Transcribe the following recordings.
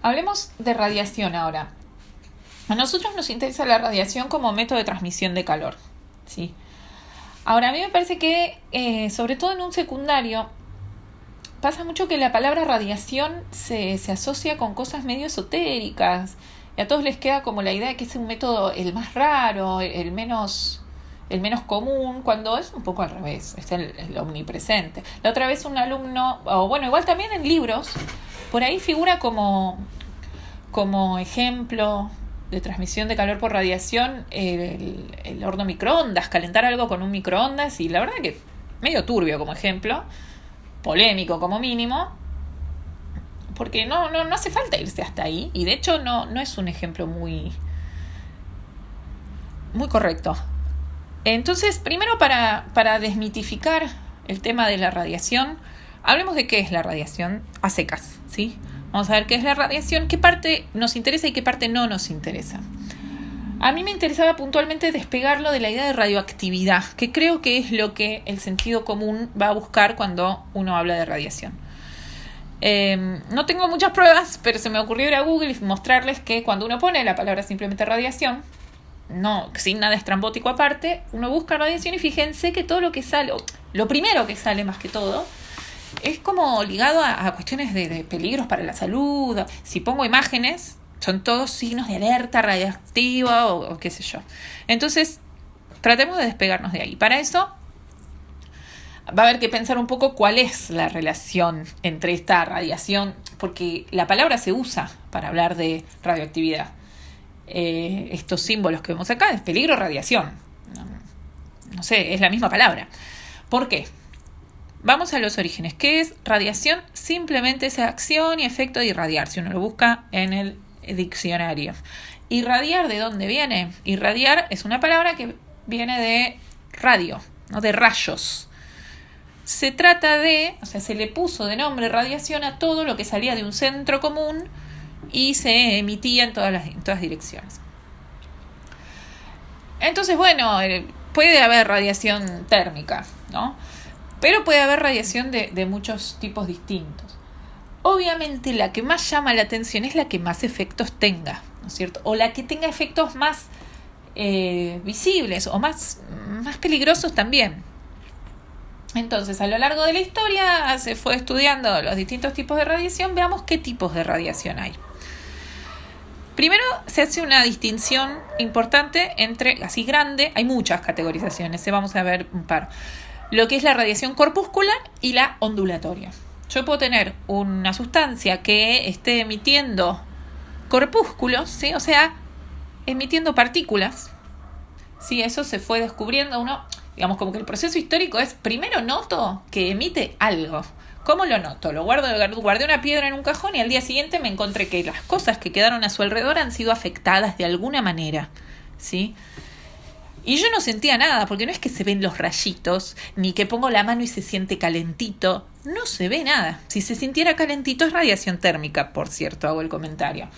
Hablemos de radiación ahora. A nosotros nos interesa la radiación como método de transmisión de calor, ¿sí? Ahora, a mí me parece que, sobre todo en un secundario, pasa mucho que la palabra radiación se asocia con cosas medio esotéricas. Y a todos les queda como la idea de que es un método el más raro, el menos común, cuando es un poco al revés, es el omnipresente. La otra vez un alumno, o bueno, igual también en libros, por ahí figura como ejemplo de transmisión de calor por radiación el horno microondas, calentar algo con un microondas, y la verdad que medio turbio como ejemplo, polémico como mínimo, porque no hace falta irse hasta ahí, y de hecho no es un ejemplo muy correcto. Entonces, primero para desmitificar el tema de la radiación, hablemos de qué es la radiación a secas, ¿sí? Vamos a ver qué es la radiación, qué parte nos interesa y qué parte no nos interesa. A mí me interesaba puntualmente despegarlo de la idea de radioactividad, que creo que es lo que el sentido común va a buscar cuando uno habla de radiación. No tengo muchas pruebas, pero se me ocurrió ir a Google y mostrarles que cuando uno pone la palabra simplemente radiación, no, sin nada estrambótico aparte, uno busca radiación y fíjense que todo lo que sale, lo primero que sale más que todo, es como ligado a cuestiones de peligros para la salud. Si pongo imágenes, son todos signos de alerta radiactiva o qué sé yo. Entonces, tratemos de despegarnos de ahí. Para eso, va a haber que pensar un poco cuál es la relación entre esta radiación, porque la palabra se usa para hablar de radioactividad. Estos símbolos que vemos acá es peligro, radiación. No sé, es la misma palabra. ¿Por qué? Vamos a los orígenes. ¿Qué es radiación? Simplemente es acción y efecto de irradiar, si uno lo busca en el diccionario. ¿Irradiar de dónde viene? Irradiar es una palabra que viene de radio, ¿no? De rayos. Se trata de, se le puso de nombre radiación a todo lo que salía de un centro común y se emitía en todas direcciones. Entonces, bueno, puede haber radiación térmica, ¿no? Pero puede haber radiación de muchos tipos distintos. Obviamente la que más llama la atención es la que más efectos tenga, ¿no es cierto? O la que tenga efectos más visibles o más peligrosos también. Entonces, a lo largo de la historia se fue estudiando los distintos tipos de radiación. Veamos qué tipos de radiación hay. Primero se hace una distinción importante entre, así grande, hay muchas categorizaciones, vamos a ver un par. Lo que es la radiación corpuscular y la ondulatoria. Yo puedo tener una sustancia que esté emitiendo corpúsculos, ¿sí? O sea, emitiendo partículas. Sí, eso se fue descubriendo uno, digamos, como que el proceso histórico es, primero noto que emite algo. ¿Cómo lo noto? Guardé una piedra en un cajón y al día siguiente me encontré que las cosas que quedaron a su alrededor han sido afectadas de alguna manera, ¿sí? Y yo no sentía nada, porque no es que se ven los rayitos, ni que pongo la mano y se siente calentito. No se ve nada. Si se sintiera calentito es radiación térmica, por cierto, hago el comentario.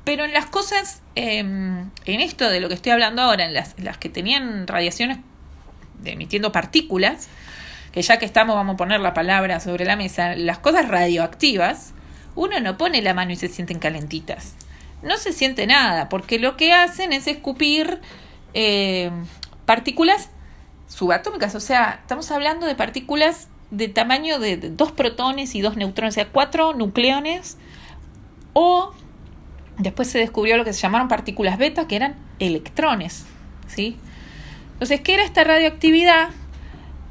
Pero en las cosas, en esto de lo que estoy hablando ahora, en las que tenían radiaciones emitiendo partículas, que ya que estamos, vamos a poner la palabra sobre la mesa, las cosas radioactivas, uno no pone la mano y se sienten calentitas. No se siente nada, porque lo que hacen es escupir partículas subatómicas, o sea, estamos hablando de partículas de tamaño de 2 protones y 2 neutrones, o sea, 4 nucleones, o después se descubrió lo que se llamaron partículas beta, que eran electrones, ¿sí? Entonces, ¿qué era esta radioactividad?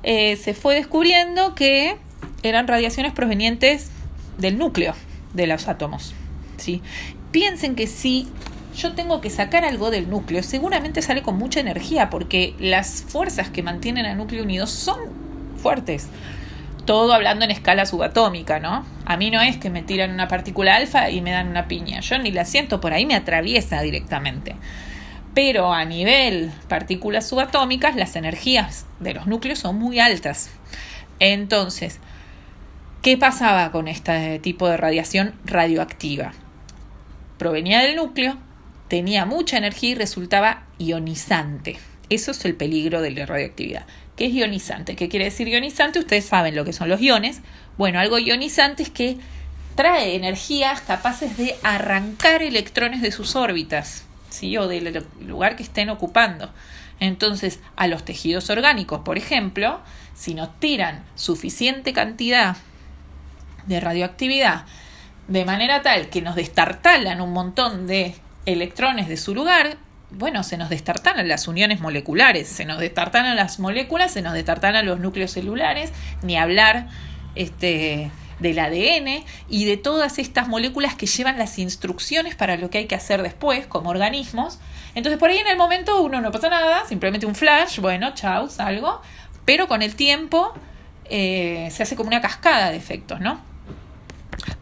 Se fue descubriendo que eran radiaciones provenientes del núcleo de los átomos, ¿sí? Piensen que si yo tengo que sacar algo del núcleo, seguramente sale con mucha energía, porque las fuerzas que mantienen al núcleo unido son fuertes. Todo hablando en escala subatómica, ¿no? A mí no es que me tiran una partícula alfa y me dan una piña. Yo ni la siento por ahí, me atraviesa directamente. Pero a nivel partículas subatómicas, las energías de los núcleos son muy altas. Entonces, ¿qué pasaba con este tipo de radiación radioactiva? Provenía del núcleo, tenía mucha energía y resultaba ionizante. Eso es el peligro de la radioactividad. ¿Qué es ionizante? ¿Qué quiere decir ionizante? Ustedes saben lo que son los iones. Bueno, algo ionizante es que extrae energías capaces de arrancar electrones de sus órbitas, ¿sí? O del lugar que estén ocupando. Entonces, a los tejidos orgánicos, por ejemplo, si nos tiran suficiente cantidad de radioactividad de manera tal que nos destartalan un montón de electrones de su lugar, bueno, se nos destartalan las uniones moleculares, se nos destartalan las moléculas, se nos destartalan los núcleos celulares, ni hablar del ADN y de todas estas moléculas que llevan las instrucciones para lo que hay que hacer después como organismos. Entonces por ahí en el momento uno no pasa nada, simplemente un flash, bueno, chau, salgo, pero con el tiempo se hace como una cascada de efectos, ¿no?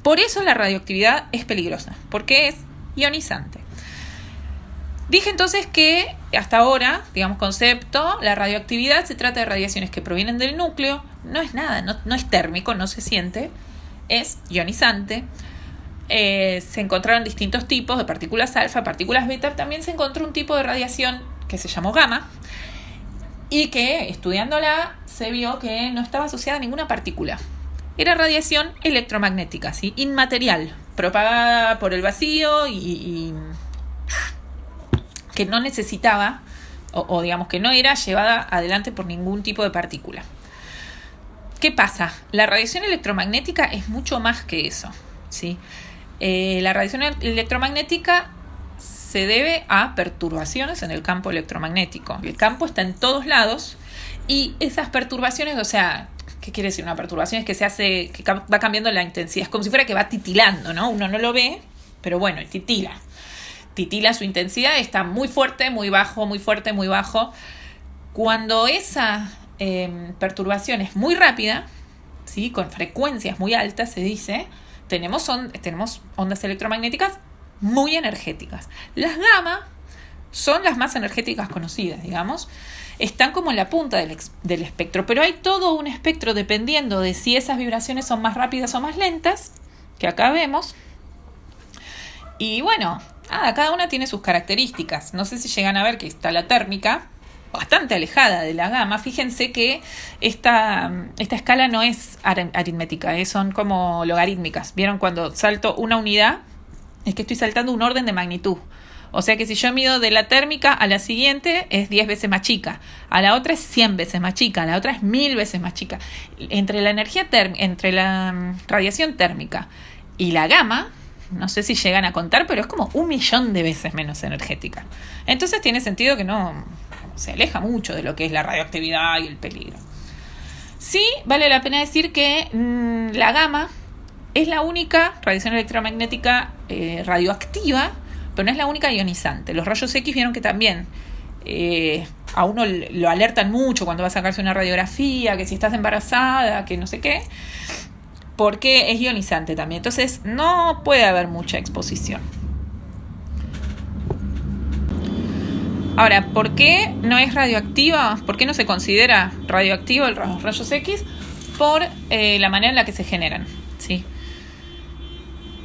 Por eso la radioactividad es peligrosa, porque es ionizante. Dije entonces que hasta ahora, digamos concepto, la radioactividad se trata de radiaciones que provienen del núcleo, no es nada, no es térmico, no se siente, es ionizante. Se encontraron distintos tipos de partículas alfa, partículas beta, también se encontró un tipo de radiación que se llamó gamma y que estudiándola se vio que no estaba asociada a ninguna partícula. Era radiación electromagnética, ¿sí? Inmaterial, propagada por el vacío y que no necesitaba, o digamos que no era llevada adelante por ningún tipo de partícula. ¿Qué pasa? La radiación electromagnética es mucho más que eso, ¿sí? La radiación electromagnética se debe a perturbaciones en el campo electromagnético. El campo está en todos lados y esas perturbaciones, o sea, ¿qué quiere decir una perturbación? Es que va cambiando la intensidad, es como si fuera que va titilando, ¿no? Uno no lo ve, pero bueno, titila su intensidad, está muy fuerte, muy bajo, muy fuerte, muy bajo. Cuando esa perturbación es muy rápida, ¿sí? Con frecuencias muy altas, se dice, tenemos ondas electromagnéticas muy energéticas. Las gamma son las más energéticas conocidas, digamos. Están como en la punta del espectro, pero hay todo un espectro dependiendo de si esas vibraciones son más rápidas o más lentas, que acá vemos. Y bueno, cada una tiene sus características. No sé si llegan a ver que está la térmica, bastante alejada de la gamma. Fíjense que esta escala no es aritmética, son como logarítmicas. ¿Vieron? Cuando salto una unidad, es que estoy saltando un orden de magnitud. O sea que si yo mido de la térmica a la siguiente es 10 veces más chica, a la otra es 100 veces más chica, a la otra es 1000 veces más chica. Entre la radiación térmica y la gamma, no sé si llegan a contar, pero es como 1.000.000 de veces menos energética. Entonces tiene sentido que no se aleja mucho de lo que es la radioactividad y el peligro. Sí, vale la pena decir que la gamma es la única radiación electromagnética radioactiva, pero no es la única ionizante. Los rayos X vieron que también a uno lo alertan mucho cuando va a sacarse una radiografía, que si estás embarazada, que no sé qué, porque es ionizante también. Entonces no puede haber mucha exposición. Ahora, ¿por qué no es radioactiva? ¿Por qué no se considera radioactivo los rayos X? Por la manera en la que se generan, ¿sí?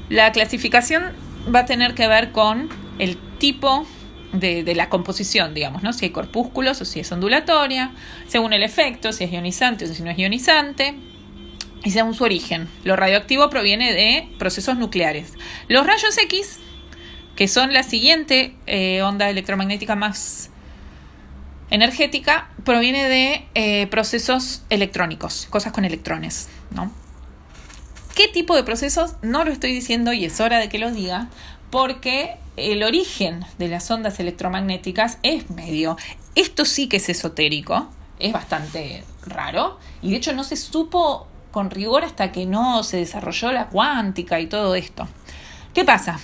La clasificación va a tener que ver con el tipo de la composición, digamos, ¿no? Si hay corpúsculos o si es ondulatoria, según el efecto, si es ionizante o si no es ionizante, y según su origen. Lo radioactivo proviene de procesos nucleares. Los rayos X, que son la siguiente onda electromagnética más energética, proviene de procesos electrónicos, cosas con electrones, ¿no? ¿Qué tipo de procesos? No lo estoy diciendo y es hora de que lo diga, porque el origen de las ondas electromagnéticas es medio... Esto sí que es esotérico, es bastante raro, y de hecho no se supo con rigor hasta que no se desarrolló la cuántica y todo esto. ¿Qué pasa?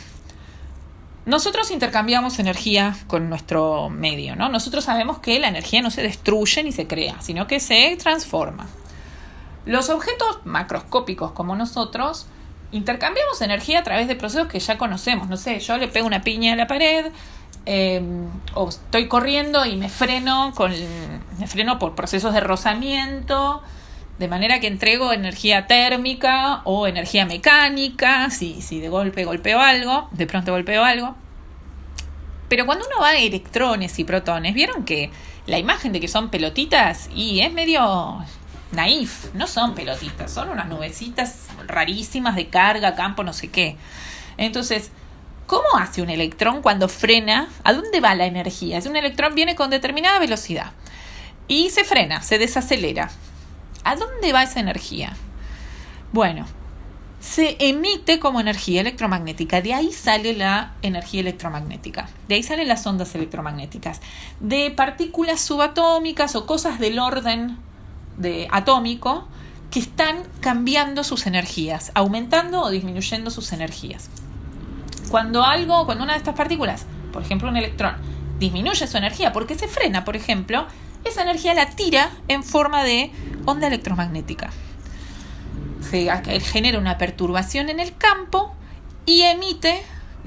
Nosotros intercambiamos energía con nuestro medio, ¿no? Nosotros sabemos que la energía no se destruye ni se crea, sino que se transforma. Los objetos macroscópicos como nosotros intercambiamos energía a través de procesos que ya conocemos. No sé, yo le pego una piña a la pared, o estoy corriendo y me freno por procesos de rozamiento, de manera que entrego energía térmica o energía mecánica, si de golpe golpeo algo, de pronto golpeo algo. Pero cuando uno va a electrones y protones, ¿vieron que la imagen de que son pelotitas y es medio naif, no son pelotitas, son unas nubecitas rarísimas de carga, campo, no sé qué. Entonces, ¿cómo hace un electrón cuando frena? ¿A dónde va la energía? Si un electrón viene con determinada velocidad y se frena, se desacelera, ¿a dónde va esa energía? Bueno, se emite como energía electromagnética. De ahí sale la energía electromagnética. De ahí salen las ondas electromagnéticas. De partículas subatómicas o cosas del orden atómico que están cambiando sus energías, aumentando o disminuyendo sus energías. Cuando una de estas partículas, por ejemplo un electrón, disminuye su energía porque se frena, por ejemplo, esa energía la tira en forma de onda electromagnética. Se genera una perturbación en el campo y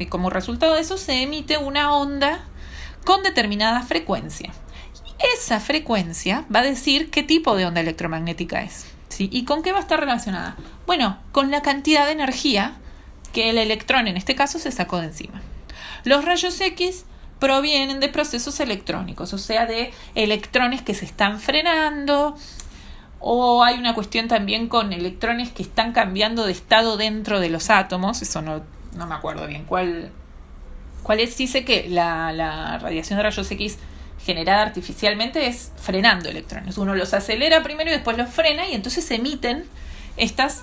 como resultado de eso, se emite una onda con determinada frecuencia. Esa frecuencia va a decir qué tipo de onda electromagnética es, ¿sí? ¿Y con qué va a estar relacionada? Bueno, con la cantidad de energía que el electrón, en este caso, se sacó de encima. Los rayos X provienen de procesos electrónicos, o sea, de electrones que se están frenando, o hay una cuestión también con electrones que están cambiando de estado dentro de los átomos. Eso no me acuerdo bien cuál es. Sí sé que la radiación de rayos X generada artificialmente es frenando electrones. Uno los acelera primero y después los frena y entonces se emiten estas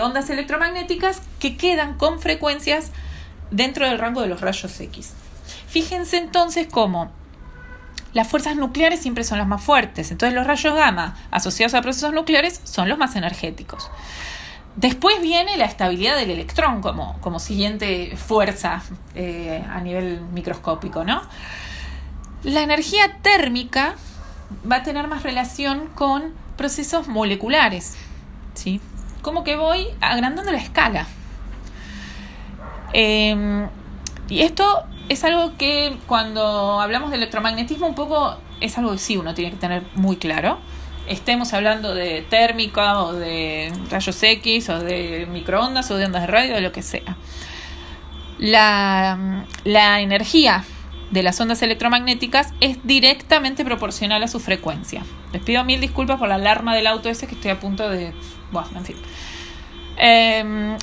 ondas electromagnéticas que quedan con frecuencias dentro del rango de los rayos X. Fíjense entonces cómo las fuerzas nucleares siempre son las más fuertes. Entonces los rayos gamma asociados a procesos nucleares son los más energéticos. Después viene la estabilidad del electrón como siguiente fuerza a nivel microscópico, ¿no? La energía térmica va a tener más relación con procesos moleculares, ¿sí? Como que voy agrandando la escala. Y esto es algo que cuando hablamos de electromagnetismo un poco es algo que sí uno tiene que tener muy claro. Estemos hablando de térmica o de rayos X o de microondas o de ondas de radio, de lo que sea. La energía de las ondas electromagnéticas es directamente proporcional a su frecuencia. Les pido 1000 disculpas por la alarma del auto ese que estoy a punto de... Bueno, en fin.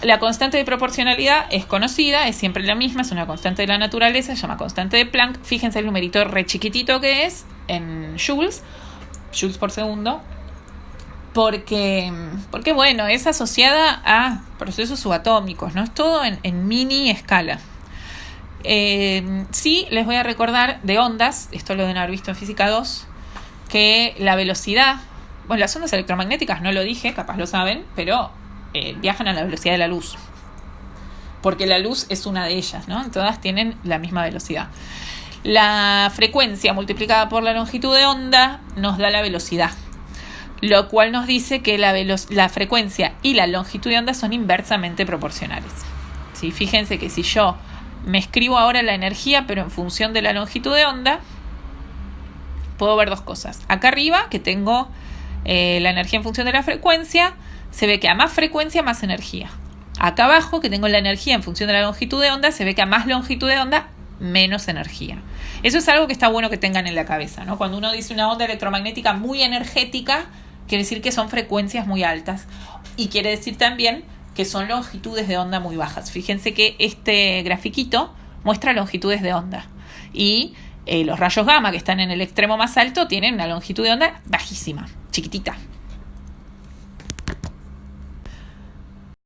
La constante de proporcionalidad es conocida, es siempre la misma, es una constante de la naturaleza, se llama constante de Planck. Fíjense el numerito re chiquitito que es en joules por segundo, porque bueno, es asociada a procesos subatómicos, ¿no? Es todo en mini escala. Sí, les voy a recordar de ondas, esto lo deben haber visto en Física 2, que la velocidad, bueno, las ondas electromagnéticas no lo dije, capaz lo saben, pero viajan a la velocidad de la luz, porque la luz es una de ellas, ¿no? Todas tienen la misma velocidad. La frecuencia multiplicada por la longitud de onda nos da la velocidad, lo cual nos dice que la frecuencia y la longitud de onda son inversamente proporcionales, ¿sí? Fíjense que si yo me escribo ahora la energía, pero en función de la longitud de onda, puedo ver dos cosas. Acá arriba, que tengo la energía en función de la frecuencia, se ve que a más frecuencia, más energía. Acá abajo, que tengo la energía en función de la longitud de onda, se ve que a más longitud de onda, menos energía. Eso es algo que está bueno que tengan en la cabeza, ¿no? Cuando uno dice una onda electromagnética muy energética, quiere decir que son frecuencias muy altas. Y quiere decir también que son longitudes de onda muy bajas. Fíjense que este grafiquito muestra longitudes de onda. Y los rayos gamma, que están en el extremo más alto, tienen una longitud de onda bajísima, chiquitita.